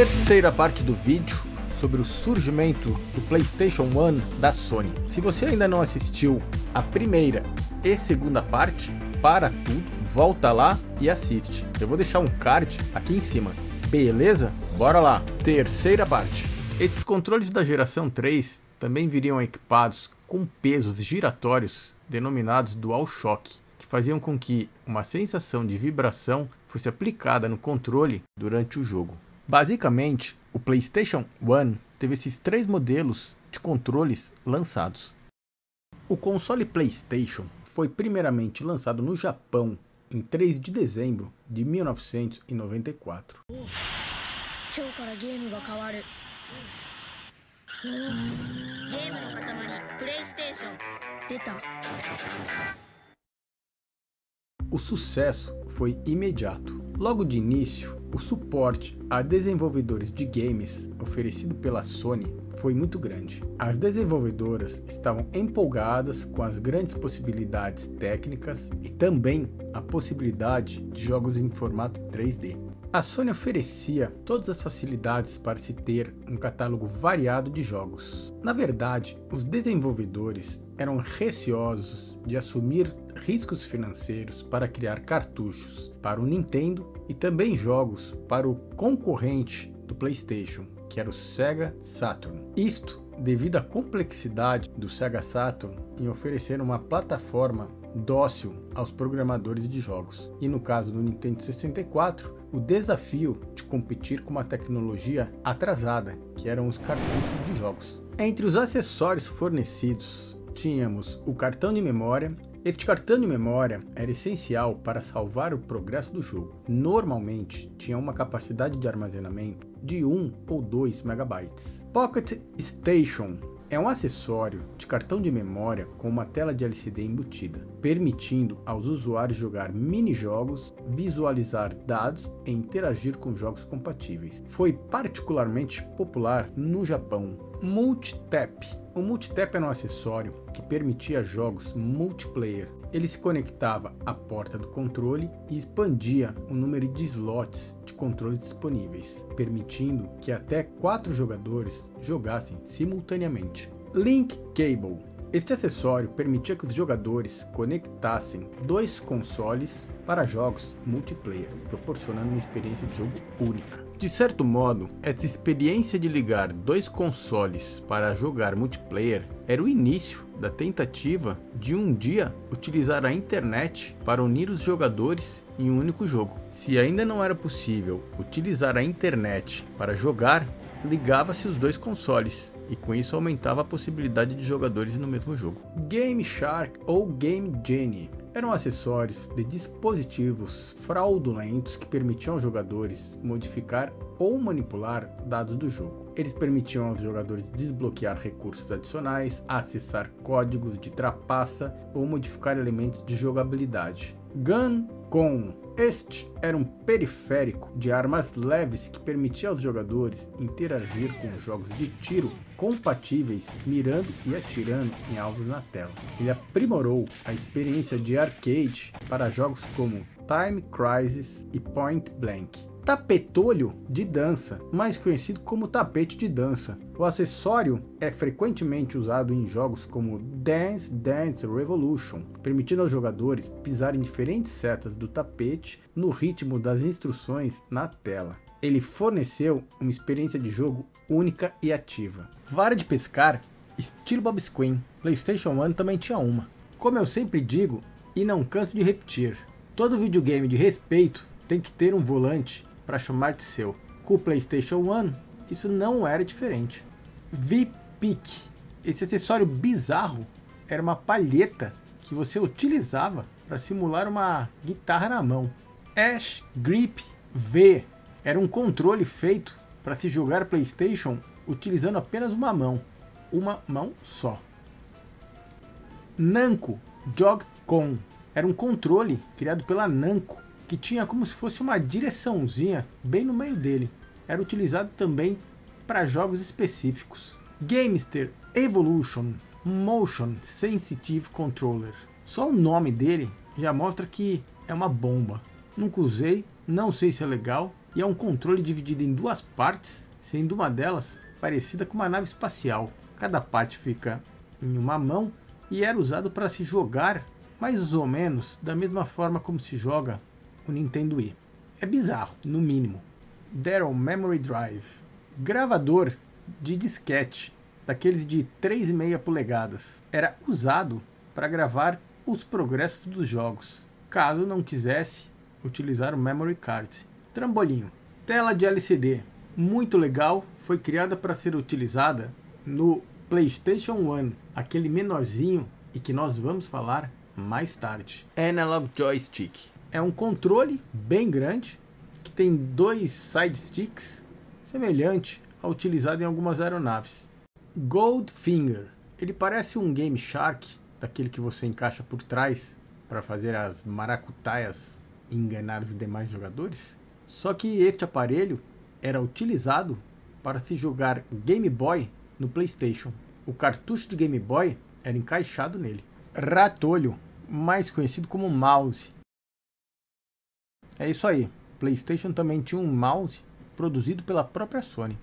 Terceira parte do vídeo sobre o surgimento do PlayStation 1 da Sony. Se você ainda não assistiu a primeira e segunda parte, para tudo, volta lá e assiste. Eu vou deixar um card aqui em cima. Beleza? Bora lá. Terceira parte. Esses controles da geração 3 também viriam equipados com pesos giratórios denominados DualShock, que faziam com que uma sensação de vibração fosse aplicada no controle durante o jogo. Basicamente, o PlayStation 1 teve esses três modelos de controles lançados. O console PlayStation foi primeiramente lançado no Japão em 3 de dezembro de 1994. O sucesso foi imediato. Logo de início, o suporte a desenvolvedores de games oferecido pela Sony foi muito grande. As desenvolvedoras estavam empolgadas com as grandes possibilidades técnicas e também a possibilidade de jogos em formato 3D. A Sony oferecia todas as facilidades para se ter um catálogo variado de jogos. Na verdade, os desenvolvedores eram receosos de assumir riscos financeiros para criar cartuchos para o Nintendo e também jogos para o concorrente do PlayStation, que era o Sega Saturn. Isto devido à complexidade do Sega Saturn em oferecer uma plataforma dócil aos programadores de jogos. E no caso do Nintendo 64, o desafio de competir com uma tecnologia atrasada, que eram os cartuchos de jogos. Entre os acessórios fornecidos, tínhamos o cartão de memória. Este cartão de memória era essencial para salvar o progresso do jogo. Normalmente tinha uma capacidade de armazenamento de 1 ou 2 MB. Pocket Station é um acessório de cartão de memória com uma tela de LCD embutida, permitindo aos usuários jogar mini-jogos, visualizar dados e interagir com jogos compatíveis. Foi particularmente popular no Japão. Multitap. O Multitap era um acessório que permitia jogos multiplayer. Ele se conectava à porta do controle e expandia o número de slots de controle disponíveis, permitindo que até 4 jogadores jogassem simultaneamente. Link Cable. Este acessório permitia que os jogadores conectassem 2 consoles para jogos multiplayer, proporcionando uma experiência de jogo única. De certo modo, essa experiência de ligar 2 consoles para jogar multiplayer era o início da tentativa de um dia utilizar a internet para unir os jogadores em um único jogo. Se ainda não era possível utilizar a internet para jogar, ligava-se os 2 consoles e com isso aumentava a possibilidade de jogadores no mesmo jogo. Game Shark ou Game Genie eram acessórios de dispositivos fraudulentos que permitiam aos jogadores modificar ou manipular dados do jogo. Eles permitiam aos jogadores desbloquear recursos adicionais, acessar códigos de trapaça ou modificar elementos de jogabilidade. GunCon. Este era um periférico de armas leves que permitia aos jogadores interagir com jogos de tiro compatíveis, mirando e atirando em alvos na tela. Ele aprimorou a experiência de arcade para jogos como Time Crisis e Point Blank. Tapetolho de dança, mais conhecido como tapete de dança. O acessório é frequentemente usado em jogos como Dance Dance Revolution, permitindo aos jogadores pisar em diferentes setas do tapete no ritmo das instruções na tela. Ele forneceu uma experiência de jogo única e ativa. Vara de pescar, estilo Bob Squin. PlayStation 1 também tinha uma. Como eu sempre digo, e não canso de repetir, todo videogame de respeito tem que ter um volante para chamar de seu. Com o PlayStation 1, isso não era diferente. V-Pick. Esse acessório bizarro era uma palheta que você utilizava para simular uma guitarra na mão. Ash Grip V era um controle feito para se jogar PlayStation utilizando apenas uma mão só. Namco Jog-Con era um controle criado pela Namco que tinha como se fosse uma direçãozinha bem no meio dele. Era utilizado também para jogos específicos. Gamester Evolution Motion Sensitive Controller. Só o nome dele já mostra que é uma bomba. Nunca usei, não sei se é legal, e é um controle dividido em duas partes, sendo uma delas parecida com uma nave espacial. Cada parte fica em uma mão e era usado para se jogar mais ou menos da mesma forma como se joga o Nintendo Wii. É bizarro, no mínimo. Darrow Memory Drive, gravador de disquete, daqueles de 3,5 polegadas, era usado para gravar os progressos dos jogos, caso não quisesse utilizar o Memory Card. Trambolinho, tela de LCD, muito legal, foi criada para ser utilizada no PlayStation 1, aquele menorzinho e que nós vamos falar mais tarde. Analog Joystick, é um controle bem grande, que tem 2 side sticks, semelhante ao utilizado em algumas aeronaves. Goldfinger, ele parece um Game Shark, daquele que você encaixa por trás para fazer as maracutaias e enganar os demais jogadores. Só que este aparelho era utilizado para se jogar Game Boy no PlayStation. O cartucho de Game Boy era encaixado nele. Ratolho, mais conhecido como mouse. É isso aí, PlayStation também tinha um mouse produzido pela própria Sony.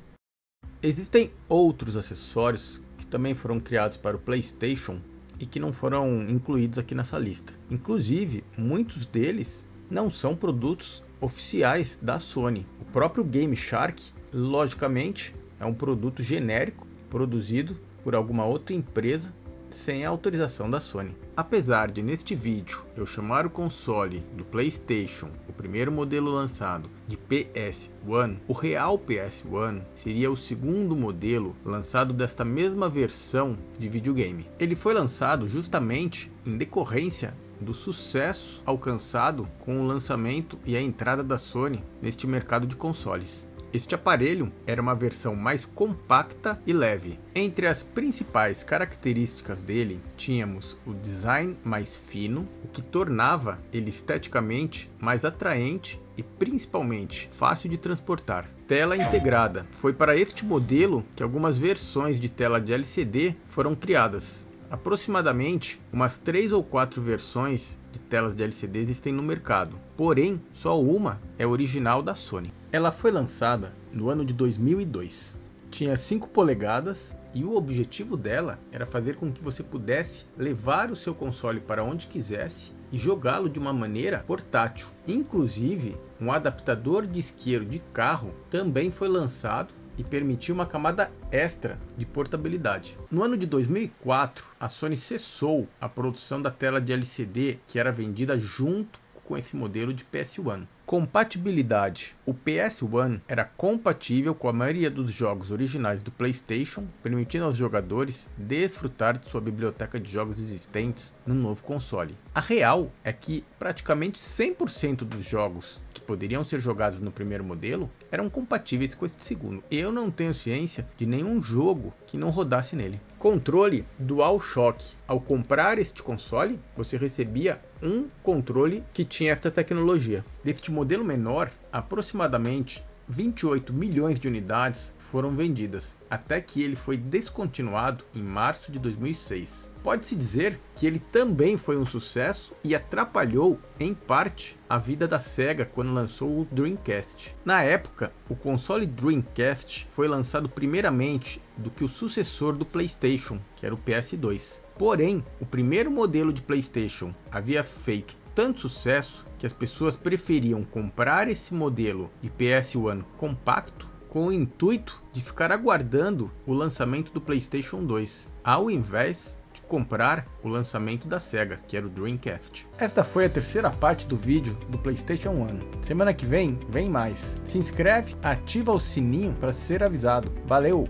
Existem outros acessórios que também foram criados para o PlayStation e que não foram incluídos aqui nessa lista. Inclusive, muitos deles não são produtos oficiais da Sony. O próprio Game Shark, logicamente, é um produto genérico produzido por alguma outra empresa sem a autorização da Sony. Apesar de neste vídeo eu chamar o console do PlayStation, o primeiro modelo lançado, de PS1, o real PS1 seria o segundo modelo lançado desta mesma versão de videogame. Ele foi lançado justamente em decorrência do sucesso alcançado com o lançamento e a entrada da Sony neste mercado de consoles. Este aparelho era uma versão mais compacta e leve. Entre as principais características dele, tínhamos o design mais fino, o que tornava ele esteticamente mais atraente e principalmente fácil de transportar. Tela integrada. Foi para este modelo que algumas versões de tela de LCD foram criadas. Aproximadamente umas 3 ou 4 versões de telas de LCD existem no mercado, porém só uma é original da Sony. Ela foi lançada no ano de 2002, tinha 5 polegadas e o objetivo dela era fazer com que você pudesse levar o seu console para onde quisesse e jogá-lo de uma maneira portátil. Inclusive, um adaptador de isqueiro de carro também foi lançado e permitiu uma camada extra de portabilidade. No ano de 2004, a Sony cessou a produção da tela de LCD que era vendida junto com esse modelo de PS1. Compatibilidade. O PS1 era compatível com a maioria dos jogos originais do PlayStation, permitindo aos jogadores desfrutar de sua biblioteca de jogos existentes no novo console. A real é que praticamente 100% dos jogos que poderiam ser jogados no primeiro modelo eram compatíveis com este segundo. Eu não tenho ciência de nenhum jogo que não rodasse nele. Controle DualShock. Ao comprar este console, você recebia um controle que tinha esta tecnologia. Deste modelo menor, aproximadamente 28 milhões de unidades foram vendidas, até que ele foi descontinuado em março de 2006. Pode-se dizer que ele também foi um sucesso e atrapalhou, em parte, a vida da Sega quando lançou o Dreamcast. Na época, o console Dreamcast foi lançado primeiramente do que o sucessor do PlayStation, que era o PS2. Porém, o primeiro modelo de PlayStation havia feito tanto sucesso que as pessoas preferiam comprar esse modelo de PS1 compacto com o intuito de ficar aguardando o lançamento do PlayStation 2, ao invés de comprar o lançamento da Sega, que era o Dreamcast. Esta foi a terceira parte do vídeo do PlayStation 1. Semana que vem mais. Se inscreve, ativa o sininho para ser avisado. Valeu!